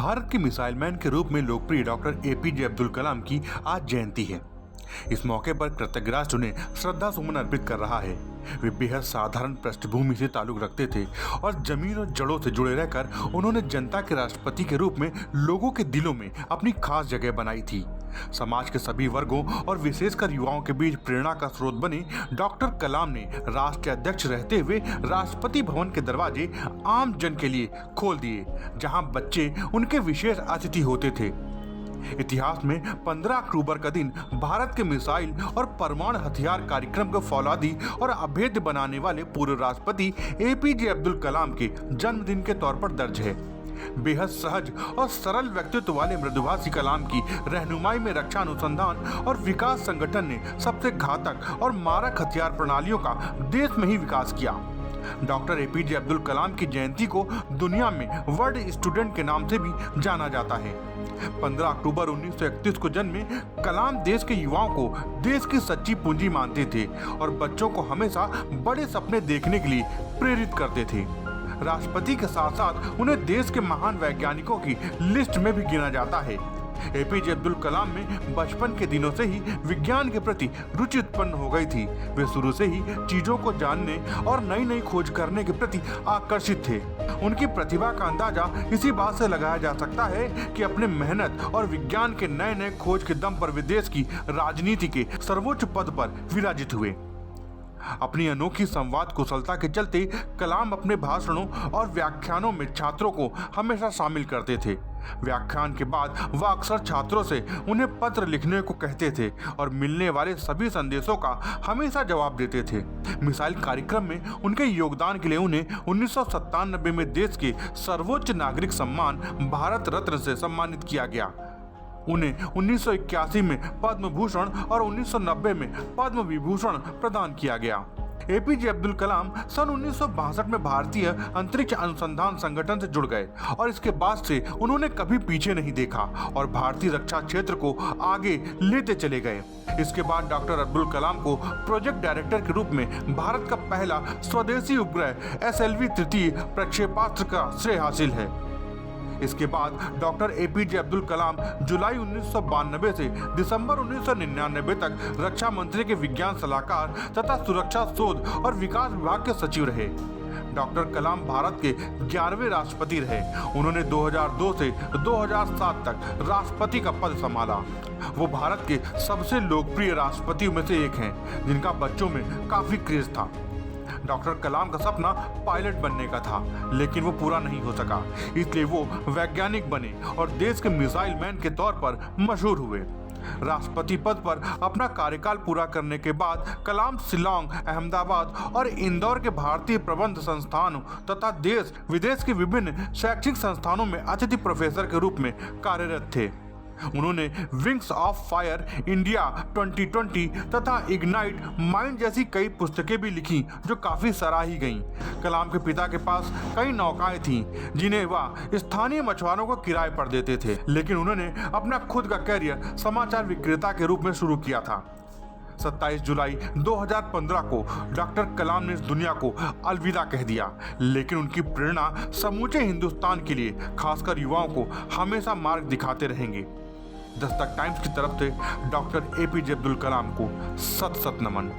भारत के missile man के रूप में लोकप्रिय डॉक्टर एपीजे अब्दुल कलाम की आज जयंती है। इस मौके पर कृतज्ञ राष्ट्र उन्हें श्रद्धा सुमन अर्पित कर रहा है। वे बेहद साधारण पृष्ठभूमि से ताल्लुक रखते थे और जमीन और जड़ों से जुड़े रहकर उन्होंने जनता के राष्ट्रपति के रूप में लोगों के दिलों में अपनी खास जगह बनाई थी। समाज के सभी वर्गों और विशेषकर युवाओं के बीच प्रेरणा का स्रोत बने डॉक्टर कलाम ने राष्ट्र अध्यक्ष रहते हुए राष्ट्रपति भवन के दरवाजे आम जन के लिए खोल दिए, जहां बच्चे उनके विशेष अतिथि होते थे। इतिहास में 15 अक्टूबर का दिन भारत के मिसाइल और परमाणु हथियार कार्यक्रम को फौलादी और अभेद्य बनाने वाले पूर्व राष्ट्रपति एपीजे अब्दुल कलाम के जन्मदिन के तौर पर दर्ज है। बेहद सहज और सरल व्यक्तित्व वाले मृदुभाषी कलाम की रहनुमाई में रक्षा अनुसंधान और विकास संगठन ने सबसे घातक और मारक हथियार प्रणालियों का देश में ही विकास किया। डॉक्टर एपीजे अब्दुल कलाम की जयंती को दुनिया में वर्ल्ड स्टूडेंट के नाम से भी जाना जाता है। 15 अक्टूबर 1931 को जन्मे कलाम देश के युवाओं को देश की सच्ची पूंजी मानते थे और बच्चों को हमेशा बड़े सपने देखने के लिए प्रेरित करते थे। राष्ट्रपति के साथ साथ उन्हें देश के महान वैज्ञानिकों की लिस्ट में भी गिना जाता है। एपीजे अब्दुल कलाम में बचपन के दिनों से ही विज्ञान के प्रति रुचि उत्पन्न हो गई थी। वे शुरू से ही चीजों को जानने और नई नई खोज करने के प्रति आकर्षित थे। उनकी प्रतिभा का अंदाजा इसी बात से लगाया जा सकता है कि अपने मेहनत और विज्ञान के नए नए खोज के दम पर वे देश की राजनीति के सर्वोच्च पद पर विराजित हुए। अपनी अनोखी संवाद कुशलता के चलते कलाम अपने भाषणों और व्याख्यानों में छात्रों को हमेशा शामिल करते थे। व्याख्यान के बाद वह अक्सर छात्रों से उन्हें पत्र लिखने को कहते थे और मिलने वाले सभी संदेशों का हमेशा जवाब देते थे। मिसाइल कार्यक्रम में उनके योगदान के लिए उन्हें 1997 में देश के सर्वोच्च नागरिक सम्मान भारत रत्न से सम्मानित किया गया। उन्हें 1981 में पद्म भूषण और 1990 में पद्म विभूषण प्रदान किया गया। एपीजे अब्दुल कलाम सन 1962 में भारतीय अंतरिक्ष अनुसंधान संगठन से जुड़ गए और इसके बाद से उन्होंने कभी पीछे नहीं देखा और भारतीय रक्षा क्षेत्र को आगे लेते चले गए। इसके बाद डॉक्टर अब्दुल कलाम को प्रोजेक्ट डायरेक्टर के रूप में भारत का पहला स्वदेशी उपग्रह SLV तृतीय प्रक्षेपास्त्र का श्रेय हासिल है। इसके बाद डॉक्टर एपीजे अब्दुल कलाम जुलाई 1992 से दिसंबर 1999 तक रक्षा मंत्री के विज्ञान सलाहकार तथा सुरक्षा शोध और विकास विभाग के सचिव रहे। डॉक्टर कलाम भारत के 11वें राष्ट्रपति रहे। उन्होंने 2002 से 2007 तक राष्ट्रपति का पद संभाला। वो भारत के सबसे लोकप्रिय राष्ट्रपतियों में से एक हैं, जिनका बच्चों में काफी क्रेज था। डॉक्टर कलाम का सपना पायलट बनने का था, लेकिन वो पूरा नहीं हो सका, इसलिए वो वैज्ञानिक बने और देश के मिसाइल मैन के तौर पर मशहूर हुए। राष्ट्रपति पद पर अपना कार्यकाल पूरा करने के बाद कलाम शिलांग, अहमदाबाद और इंदौर के भारतीय प्रबंध संस्थानों तथा देश विदेश के विभिन्न शैक्षिक संस्थानों में अतिथि प्रोफेसर के रूप में कार्यरत थे। उन्होंने विंग्स ऑफ फायर इंडिया 2020 तथा इग्नाइट माइंड जैसी कई पुस्तकें भी लिखी जो काफी सराही गईं। कलाम के पिता के पास कई नौकाएं थीं जिन्हें वह स्थानीय मछुआरों को किराए पर देते थे, लेकिन उन्होंने अपना खुद का करियर समाचार विक्रेता के रूप में शुरू किया था। 27 जुलाई 2015 को डॉक्टर कलाम ने इस दुनिया को अलविदा कह दिया, लेकिन उनकी प्रेरणा समूचे हिंदुस्तान के लिए खासकर युवाओं को हमेशा मार्ग दिखाते रहेंगे। दस्तक टाइम्स की तरफ से डॉक्टर एपीजे अब्दुल कलाम को सत सत नमन।